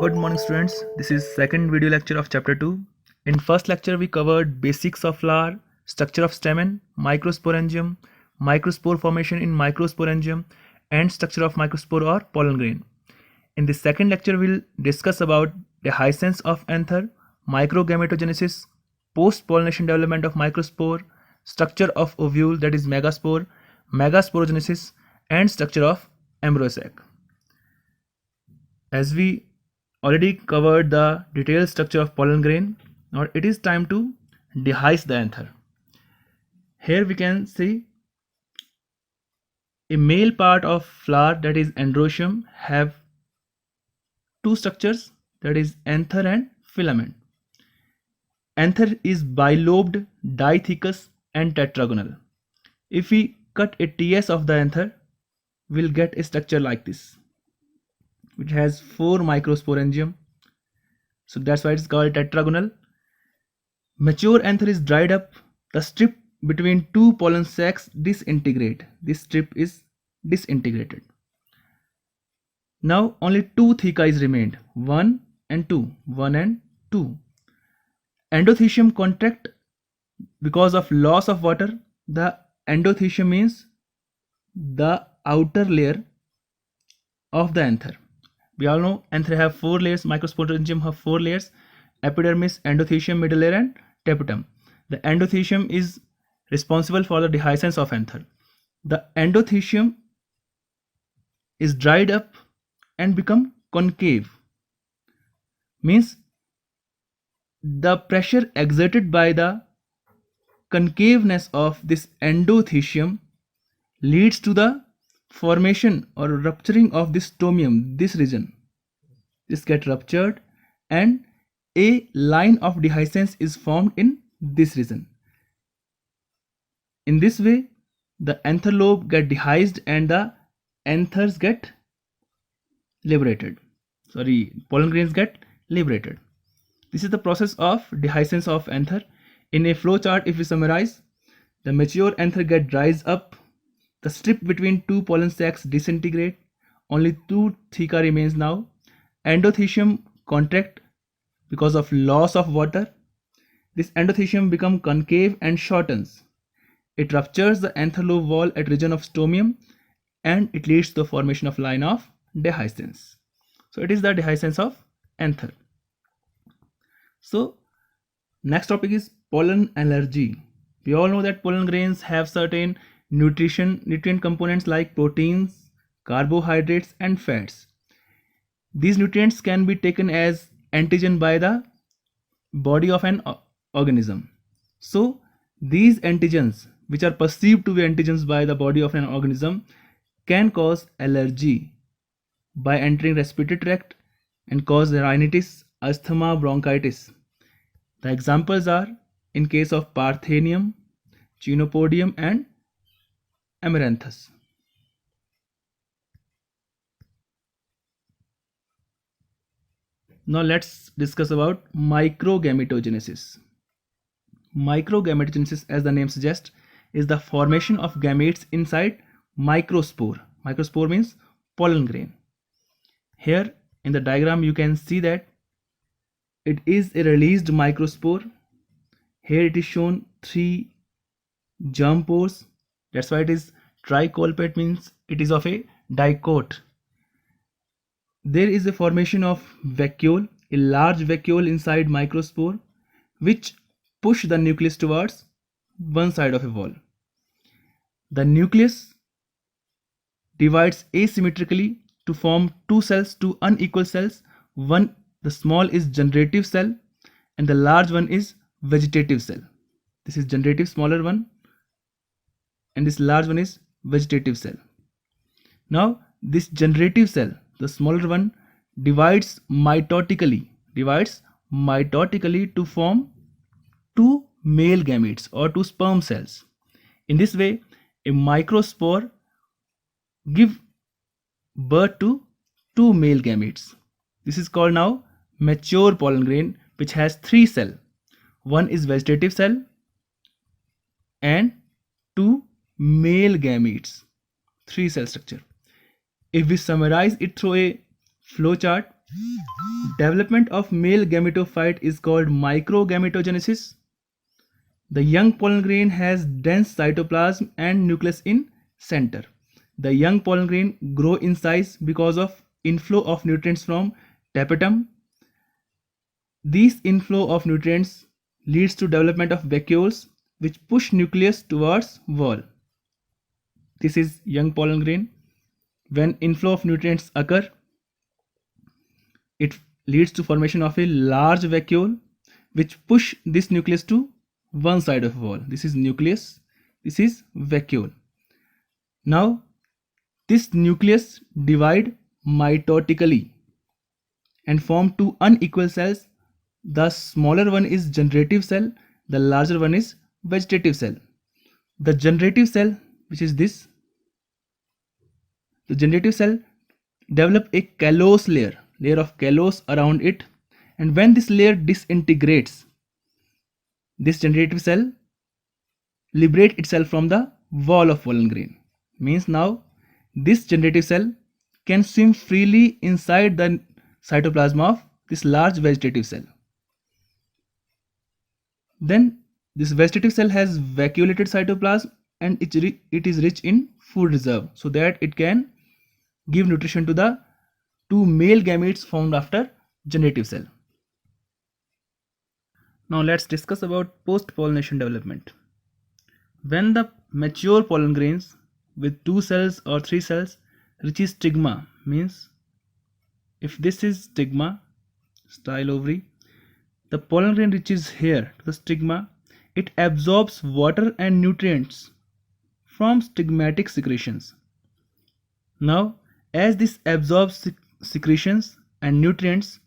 Good morning students, this is second video lecture of chapter 2. In first lecture we covered basics of flower, structure of stamen, microsporangium, microspore formation in microsporangium and structure of microspore or pollen grain. In the second lecture we'll discuss about dehiscence of anther, microgametogenesis, post-pollination development of microspore, structure of ovule that is megaspore, megasporogenesis and structure of embryo sac. As we already covered the detailed structure of pollen grain, now it is time to dehisce the anther. Here we can see a male part of flower that is androecium have two structures, that is anther and filament. Anther is bilobed, dithecous and tetragonal. If we cut a TS of the anther, we'll get a structure like this, which has 4 microsporangium. So that's why it's called tetragonal. Mature anther is dried up. The strip between two pollen sacs disintegrate. This strip is disintegrated. Now only two theca remained, 1 and 2, 1 and 2. Endothecium contract because of loss of water. The endothecium means the outer layer of the anther. We all know anther have 4 layers, microsporangium have 4 layers, epidermis, endothecium, middle layer and tapetum. The endothecium is responsible for the dehiscence of anther. The endothecium is dried up and become concave, means the pressure exerted by the concaveness of this endothecium leads to the formation or rupturing of this stomium, this region. This get ruptured and a line of dehiscence is formed in this region. In this way, the anther lobe get dehisced and the anthers get liberated. Pollen grains get liberated. This is the process of dehiscence of anther. In a flow chart, if we summarize, the mature anther get dries up, the strip between two pollen sacs disintegrate, only 2 theca remains now. Endothecium contract because of loss of water. This endothecium become concave and shortens. It ruptures the anther lobe wall at region of stomium and it leads to the formation of line of dehiscence. So it is the dehiscence of anther. So next topic is pollen allergy. We all know that pollen grains have certain nutrient components like proteins, carbohydrates and fats. These nutrients can be taken as antigen by the body of an organism. So these antigens, which are perceived to be antigens by the body of an organism, can cause allergy by entering respiratory tract and cause rhinitis, asthma, bronchitis. The examples are in case of Parthenium, Chenopodium and Amaranthus. Now let's discuss about microgametogenesis. Microgametogenesis, as the name suggests, is the formation of gametes inside microspore. Microspore means pollen grain. Here in the diagram you can see that it is a released microspore. Here it is shown 3 germ pores. That's why it is tricolpate, means it is of a dicot. There is a formation of vacuole, a large vacuole inside microspore, which push the nucleus towards one side of a wall. The nucleus divides asymmetrically to form 2 cells, 2 unequal cells. One, the small, is generative cell and the large one is vegetative cell. This is generative, smaller one, and this large one is vegetative cell. Now this generative cell, the smaller one, divides mitotically to form 2 male gametes or 2 sperm cells. In this way, a microspore give birth to 2 male gametes. This is called now mature pollen grain, which has 3 cells. One is vegetative cell and 2 male gametes, 3 cell structure. If we summarize it through a flow chart, Development of male gametophyte is called microgametogenesis. The young pollen grain has dense cytoplasm and nucleus in center. The young pollen grain grow in size because of inflow of nutrients from tapetum. This inflow of nutrients leads to development of vacuoles which push nucleus towards wall. This is young pollen grain. When inflow of nutrients occur, it leads to formation of a large vacuole which push this nucleus to one side of wall. This is nucleus, this is vacuole. Now this nucleus divide mitotically and form two unequal cells. The smaller one is generative cell, the larger one is vegetative cell. The generative cell, which is this, the generative cell develop a callose layer of callose around it, and when this layer disintegrates, this generative cell liberate itself from the wall of pollen grain. Means now this generative cell can swim freely inside the cytoplasm of this large vegetative cell. Then this vegetative cell has vacuolated cytoplasm and it is rich in food reserve so that it can give nutrition to the two male gametes formed after generative cell. Now let's discuss about post-pollination development. When the mature pollen grains with 2 cells or 3 cells reaches stigma, means if this is stigma, style ovary, the pollen grain reaches here to the stigma, it absorbs water and nutrients from stigmatic secretions. Now, as this absorbs secretions and nutrients,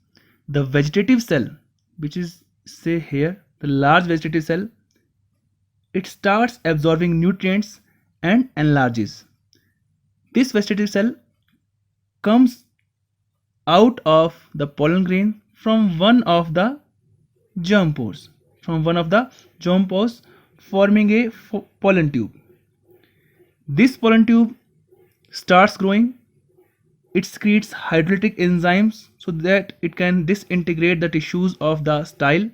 the vegetative cell, which is say here, the large vegetative cell, it starts absorbing nutrients and enlarges. This vegetative cell comes out of the pollen grain from one of the germ pores, forming a pollen tube. This pollen tube starts growing. It secretes hydrolytic enzymes so that it can disintegrate the tissues of the style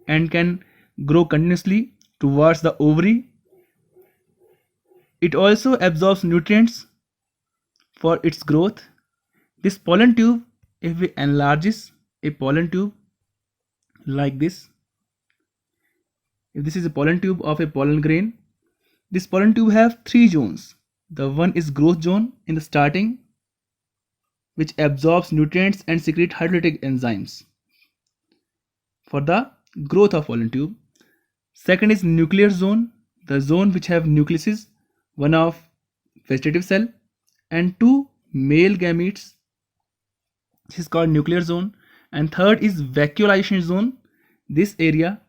and can grow continuously towards the ovary. It also absorbs nutrients for its growth. This pollen tube, if we enlarges a pollen tube like this, if this is a pollen tube of a pollen grain, this pollen tube have 3 zones. The one is growth zone in the starting, which absorbs nutrients and secrete hydrolytic enzymes for the growth of pollen tube. Second is nuclear zone, the zone which have nucleuses, one of vegetative cell and 2 male gametes. This is called nuclear zone. And third is vacuolation zone, this area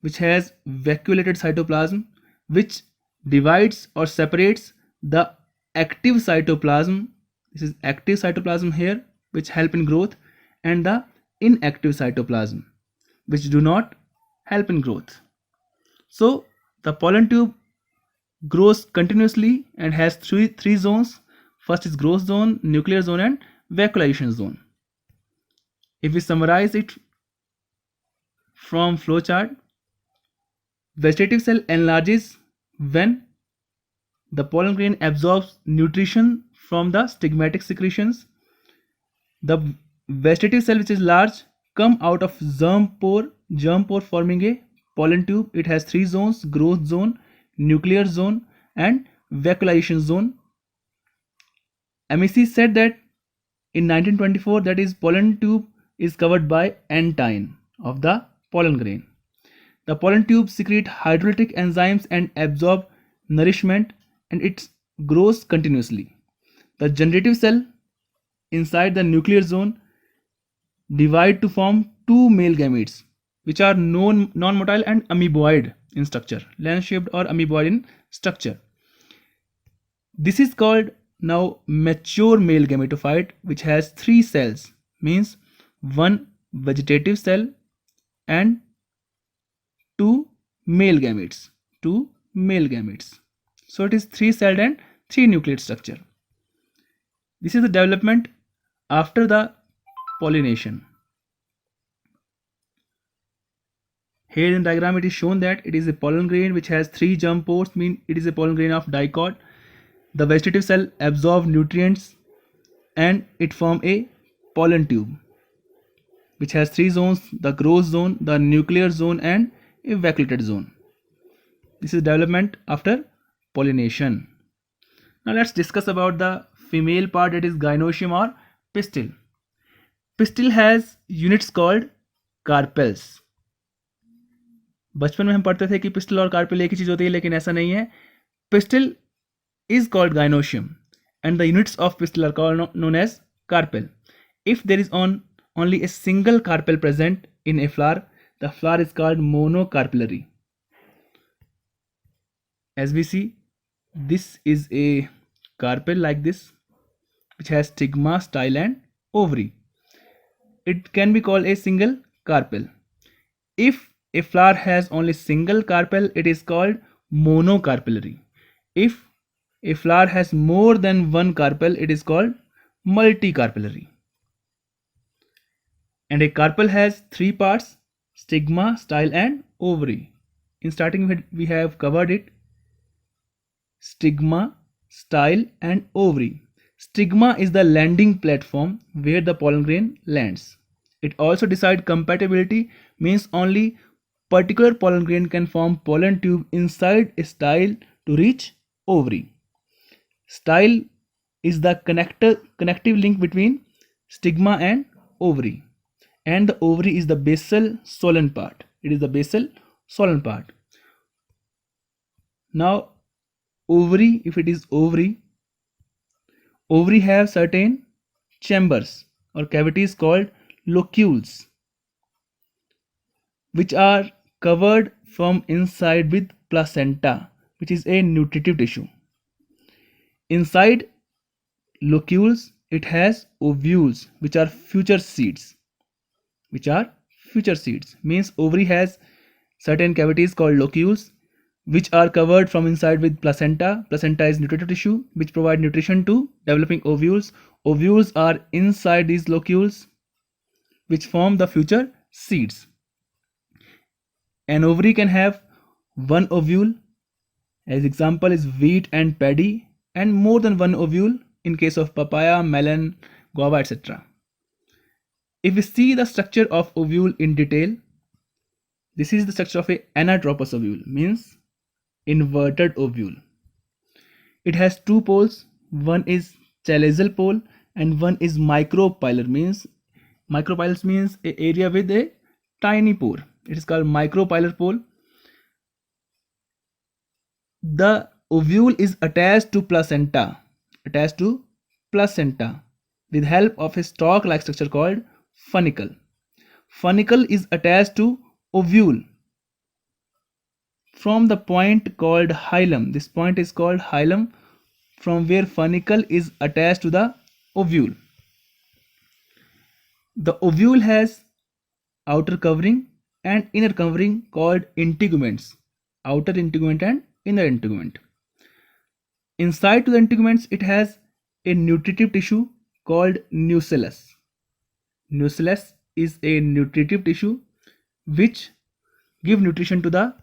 which has vacuolated cytoplasm which divides or separates the active cytoplasm. This is active cytoplasm here which help in growth, and the inactive cytoplasm which do not help in growth. So the pollen tube grows continuously and has three zones. First is growth zone, nuclear zone and vacuolation zone. If we summarize it from flowchart, vegetative cell enlarges when the pollen grain absorbs nutrition from the stigmatic secretions. The vegetative cell, which is large, come out of germ pore forming a pollen tube. It has 3 zones: growth zone, nuclear zone and vacuolation zone. MEC said that in 1924 that is pollen tube is covered by antine of the pollen grain. The pollen tube secrete hydrolytic enzymes and absorb nourishment, and it grows continuously. The generative cell inside the nuclear zone divide to form 2 male gametes which are non-motile and amoeboid in structure, lens-shaped or amoeboid in structure. This is called now mature male gametophyte which has 3 cells, means 1 vegetative cell and 2 male gametes. So it is 3-celled and 3-nucleate structure. This is the development after the pollination. Here in the diagram it is shown that it is a pollen grain which has 3 germ pores, mean it is a pollen grain of dicot. The vegetative cell absorbs nutrients and it forms a pollen tube which has 3 zones: the growth zone, the nuclear zone and a vacuolated zone. This is development after pollination. Now let's discuss about the female part, that is gynoecium or pistil. Pistil has units called carpels. बचपन में हम पढ़ते थे कि pistol और carpel एक ही चीज होती है, लेकिन ऐसा नहीं है. Pistol is called gynoecium and the units of pistil are called known as carpel. If there is only a single carpel present in a flower, the flower is called monocarpellary. As we see, this is a carpel like this which has stigma, style and ovary. It can be called a single carpel. If a flower has only single carpel, it is called monocarpellary. If a flower has more than one carpel, it is called multicarpellary. And a carpel has 3 parts: stigma, style and ovary. In starting we have covered it: stigma, style and ovary. Stigma is the landing platform where the pollen grain lands. It also decides compatibility, means only particular pollen grain can form pollen tube inside a style to reach ovary. Style is the connective link between stigma and ovary, and the ovary is the basal solan part. It is the basal solan part. Now ovary, if it is ovary have certain chambers or cavities called locules, which are covered from inside with placenta, which is a nutritive tissue. Inside locules it has ovules, which are future seeds. Means ovary has certain cavities called locules which are covered from inside with placenta. Placenta is nutritive tissue which provide nutrition to developing ovules. Ovules are inside these locules which form the future seeds. An ovary can have one ovule, as example is wheat and paddy, and more than one ovule in case of papaya, melon, guava, etc. If we see the structure of ovule in detail, this is the structure of a anatropous ovule, means inverted ovule. It has 2 poles, one is chalazal pole and one is micropylar, means a area with a tiny pore. It is called micropylar pole. The ovule is attached to placenta with help of a stalk-like structure called funicle. Funicle is attached to ovule from the point called hilum. This point is called hilum, from where funicle is attached to the ovule. The ovule has outer covering and inner covering called integuments, outer integument and inner integument. Inside to the integuments it has a nutritive tissue called nucellus. Nucellus is a nutritive tissue which give nutrition to the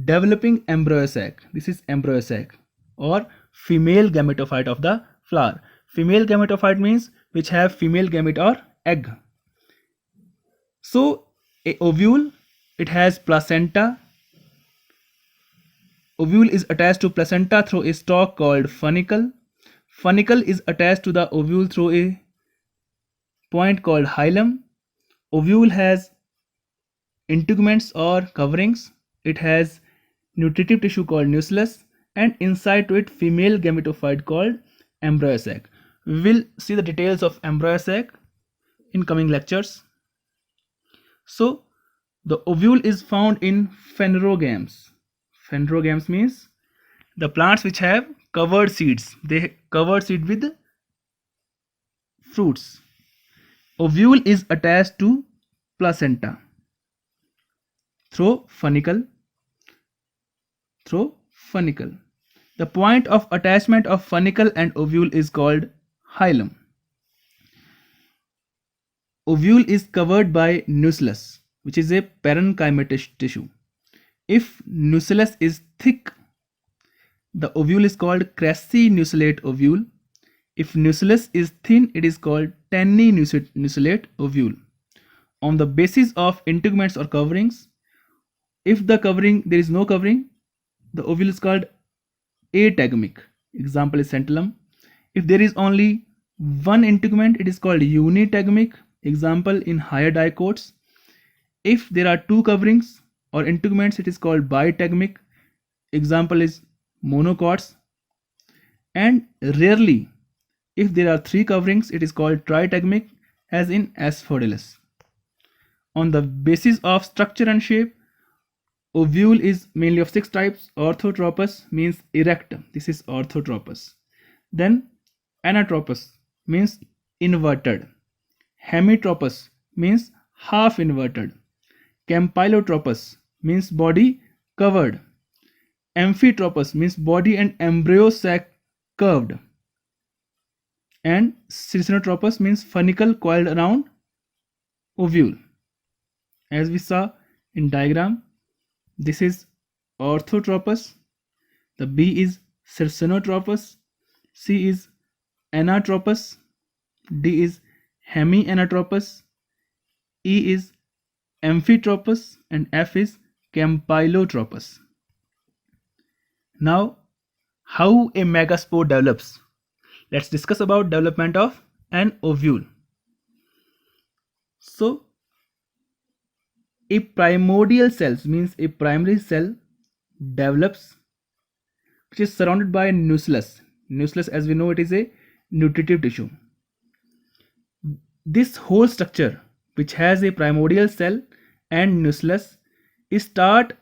developing embryo sac. This is embryo sac or female gametophyte of the flower. Female gametophyte means which have female gamete or egg. So a ovule, it has placenta. Ovule is attached to placenta through a stalk called funicle. Funicle is attached to the ovule through a point called hilum. Ovule has integuments or coverings. It has nutritive tissue called nucellus, and inside to it female gametophyte called embryo sac. We will see the details of embryo sac in coming lectures. So the ovule is found in phanerogams. Phanerogams means the plants which have covered seeds. They covered seed with fruits. Ovule is attached to placenta through funicle. The point of attachment of funicle and ovule is called hilum. ovule is covered by nucleus, which is a parenchyma tissue. If nucleus is thick, the ovule is called crassinucleate ovule. If nucleus is thin, it is called tanninucleate ovule. On the basis of integuments or coverings, if there is no covering, the ovule is called ategmic. Example is centellum. If there is only one integument, it is called unitegmic. Example in higher dicots. If there are two coverings or integuments, it is called bitegmic. Example is monocots. And rarely, if there are three coverings, it is called tritegmic, as in Asphodelus. On the basis of structure and shape, ovule is mainly of 6 types. Orthotropous means erect. This is orthotropous. Then anatropous means inverted. Hemitropous means half inverted. Campylotropous means body covered. Amphitropous means body and embryo sac curved. And circinotropous means funicle coiled around ovule. As we saw in diagram, this is orthotropous, the B is circinotropous, C is anatropous, D is hemianatropous, E is amphitropous, and F is campylotropous. Now, how a megaspore develops? Let's discuss about development of an ovule. So, a primordial cell means a primary cell develops which is surrounded by a nucleus. Nucleus, as we know, it is a nutritive tissue. This whole structure, which has a primordial cell and nucleus, is start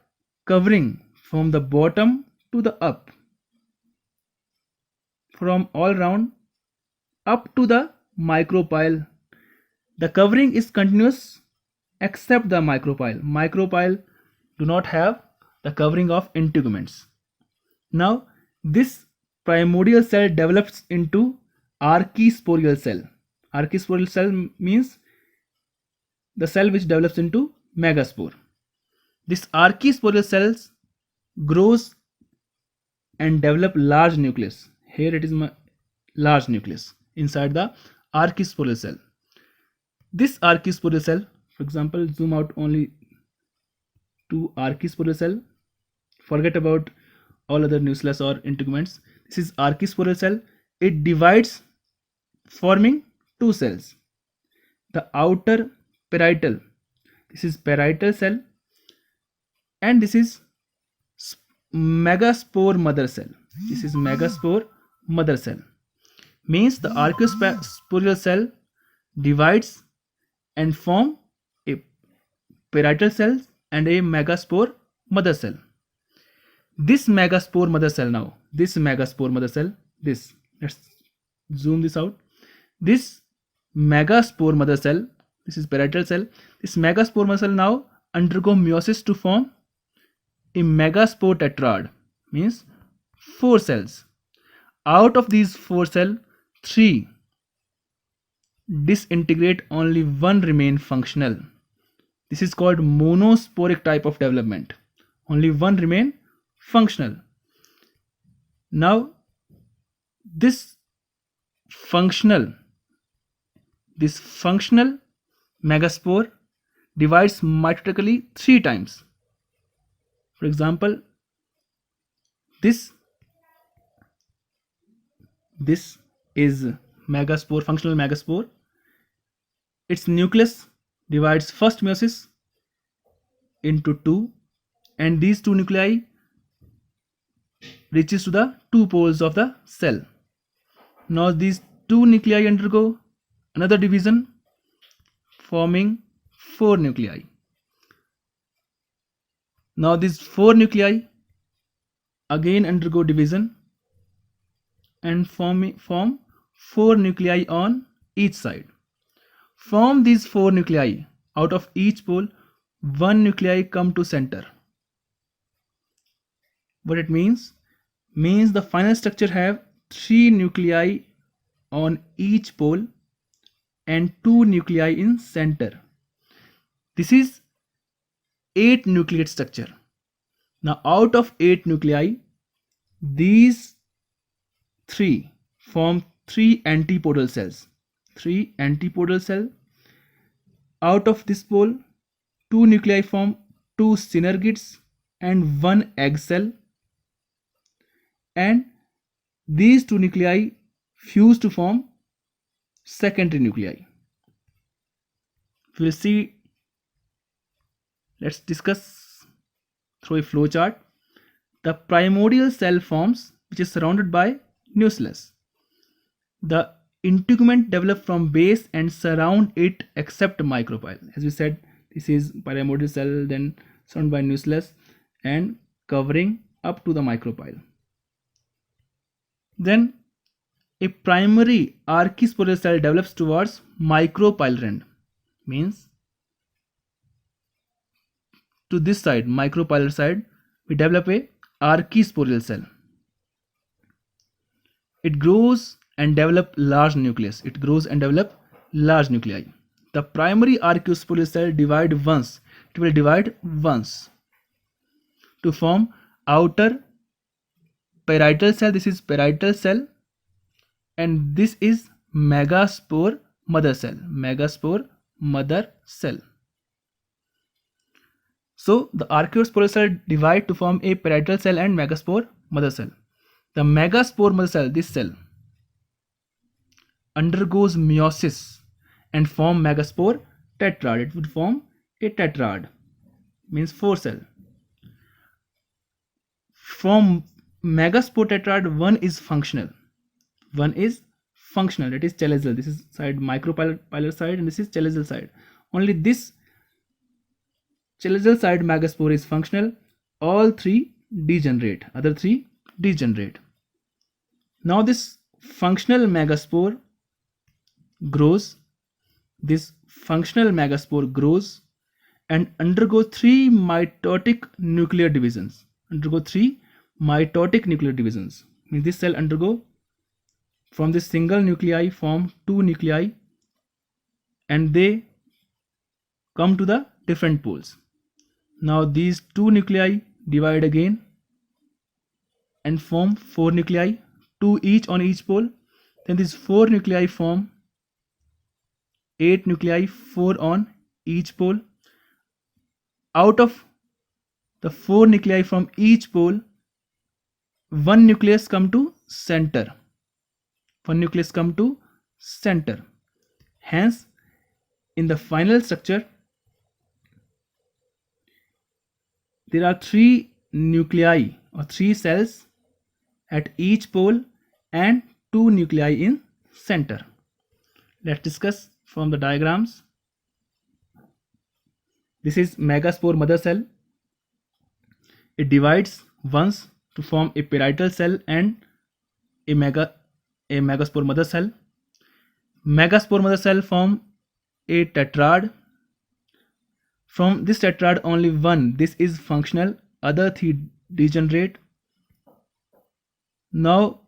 covering from the bottom to the up, from all round up to the micropyle. The covering is continuous except the micropyle. Micropyle do not have the covering of integuments. Now, this primordial cell develops into archisporial cell. Archisporial cell means the cell which develops into megaspore. This archisporial cells grows and develop large nucleus. Here it is my large nucleus inside the archisporial cell. This archisporial cell, for example, zoom out only to archisporial cell. Forget about all other nucleus or integuments. This is archisporial cell. It divides, forming two cells. The outer parietal, this is parietal cell, and this is megaspore mother cell. This is megaspore mother cell. Means the archisporial cell divides and form a parietal cell and a megaspore mother cell. This megaspore mother cell now, this megaspore mother cell, this, let's zoom this out. This megaspore mother cell, this is parietal cell, this megaspore mother cell now undergo meiosis to form a megaspore tetrad, means 4 cells. Out of these 4 cells, 3 disintegrate, only 1 remain functional. This is called monosporic type of development. Only 1 remain functional. Now, this functional megaspore divides mitotically 3 times. For example, this is megaspore, functional megaspore. Its nucleus divides first meiosis into 2, and these 2 nuclei reaches to the 2 poles of the cell. Now these 2 nuclei undergo another division, forming 4 nuclei. Now these 4 nuclei again undergo division and form 4 nuclei on each side. From these 4 nuclei, out of each pole, 1 nuclei come to center. What it means? Means the final structure have 3 nuclei on each pole and 2 nuclei in center. This is 8 nucleate structure. Now out of 8 nuclei, these 3 form 3 antipodal cells. 3 antipodal cell. Out of this pole, 2 nuclei form 2 synergids and 1 egg cell, and these 2 nuclei fuse to form secondary nuclei. We'll see. Let's discuss through a flow chart. The primordial cell forms, which is surrounded by nucleus. The integument develop from base and surround it except micropyle. As we said, this is primordial cell, then surrounded by nucleus and covering up to the micropyle. Then a primary archisporal cell develops towards micropyle end, means to this side, micropylar side, we develop a archisporal cell. It grows and develop large nucleus. It grows and develop large nuclei. The primary archisporal cell divide once. It will divide once to form outer parietal cell. This is parietal cell, and this is megaspore mother cell. Megaspore mother cell. So the archisporal cell divide to form a parietal cell and megaspore mother cell. The megaspore mother cell, this cell, undergoes meiosis and form megaspore tetrad. It would form a tetrad, means 4 cell. From megaspore tetrad, one is functional. One is functional, that is chelazal. This is side micropylar side and this is chelazal side. Only this chelazal side megaspore is functional. All 3 degenerate. Other 3 degenerate. Now this functional megaspore grows. This functional megaspore grows and undergoes 3 mitotic nuclear divisions. Means this cell undergo from this single nuclei form 2 nuclei, and they come to the different poles. Now these 2 nuclei divide again and form 4 nuclei, 2 each on each pole. Then these 4 nuclei form 8 nuclei, 4 on each pole. Out of the 4 nuclei from each pole, 1 nucleus come to center. 1 nucleus come to center. Hence, in the final structure, there are 3 nuclei or 3 cells at each pole and 2 nuclei in center. Let's discuss from the diagrams. This is megaspore mother cell. It divides once to form a parietal cell and a megaspore mother cell. Megaspore mother cell form a tetrad. From this tetrad, only one, this is functional, other 3 degenerate. Now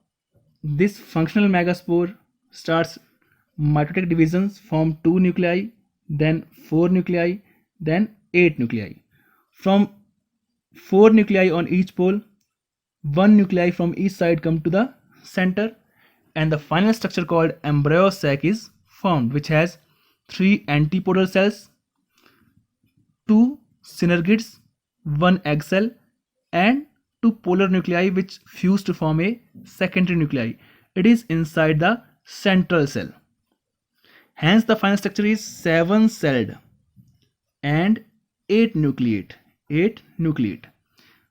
this functional megaspore starts mitotic divisions, form 2 nuclei, then 4 nuclei, then 8 nuclei. From 4 nuclei on each pole, 1 nuclei from each side come to the center, and the final structure called embryo sac is formed, which has 3 antipodal cells, 2 synergids, 1 egg cell, and 2 polar nuclei which fuse to form a secondary nuclei. It is inside the central cell. Hence the final structure is 7 celled and 8 nucleate. 8 nucleate.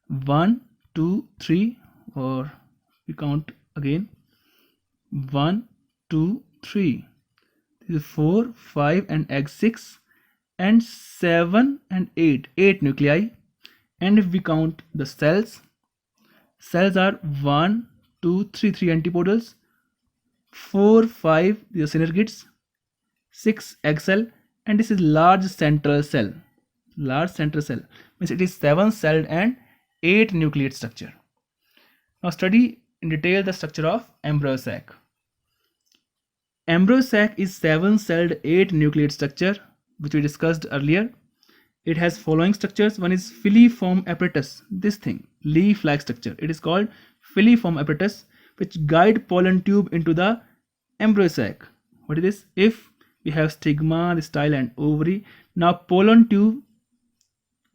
1, 2, 3, or we count again. 1, 2, 3. This is 4, 5 and egg 6, and 7 and 8. 8 nuclei. And if we count the cells are 1, 2, 3, 3 antipodals, 4, 5 the synergids, 6 egg cell, and this is large central cell. Large central cell means it is 7 celled and 8 nucleate structure. Now study in detail the structure of embryo sac. Embryo sac is 7-celled 8-nucleate structure, which we discussed earlier. It has following structures. One is filiform apparatus. This thing, leaf-like structure. It is called filiform apparatus, which guide pollen tube into the embryo sac. What is this? If we have stigma, the style, and ovary, now pollen tube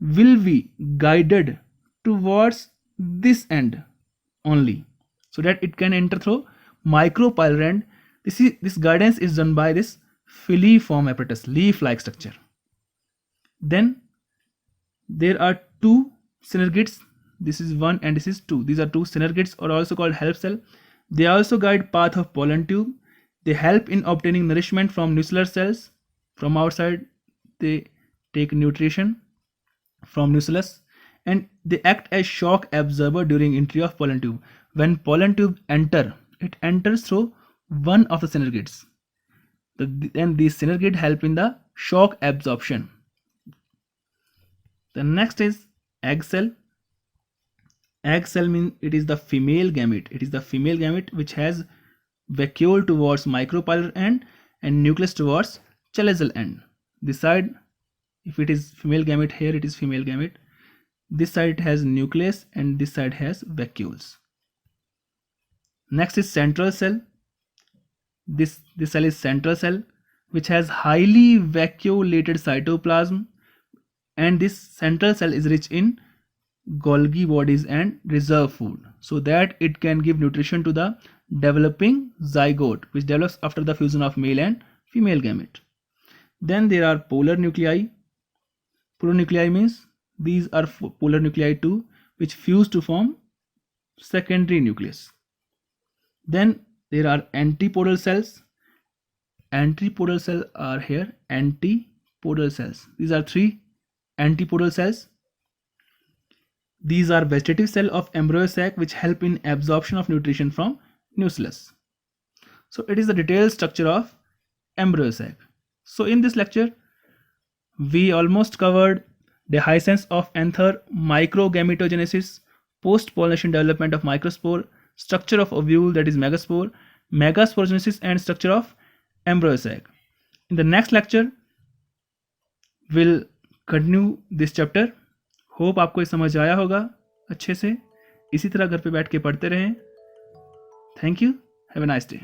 will be guided towards this end only, so that it can enter through micropylar end. This guidance is done by this filiform apparatus, leaf-like structure. Then there are two synergids. This is 1 and this is 2. These are two synergids, or also called help cell. They also guide path of pollen tube. They help in obtaining nourishment from nuclear cells. From outside, they take nutrition from nucleus, and they act as shock absorber during entry of pollen tube. When pollen tube enter, it enters through one of the synergids. Then these synergid help in the shock absorption. The next is egg cell. Egg cell means it is the female gamete. It is the female gamete which has vacuole towards micropylar end and nucleus towards chalazal end. This side, if it is female gamete, here it is female gamete. This side has nucleus and this side has vacuoles. Next is central cell. This cell is central cell, which has highly vacuolated cytoplasm, and this central cell is rich in Golgi bodies and reserve food, so that it can give nutrition to the developing zygote, which develops after the fusion of male and female gamete. Then there are polar nuclei. Polar nuclei means these are polar nuclei too, which fuse to form secondary nucleus. Then there are antipodal cells. Antipodal cells are here. Antipodal cells. These are 3 antipodal cells. These are vegetative cell of embryo sac which help in absorption of nutrition from nucleus. So it is the detailed structure of embryo sac. So in this lecture, we almost covered dehiscence of anther, microgametogenesis, post-pollination development of microspore, structure of ovule, that is megaspore, megasporogenesis, and structure of embryo sac. In the next lecture, we'll continue this chapter. Hope आपको ये समझ आया होगा अच्छे से. इसी तरह घर पे बैठ के पढ़ते रहें. Thank you. Have a nice day.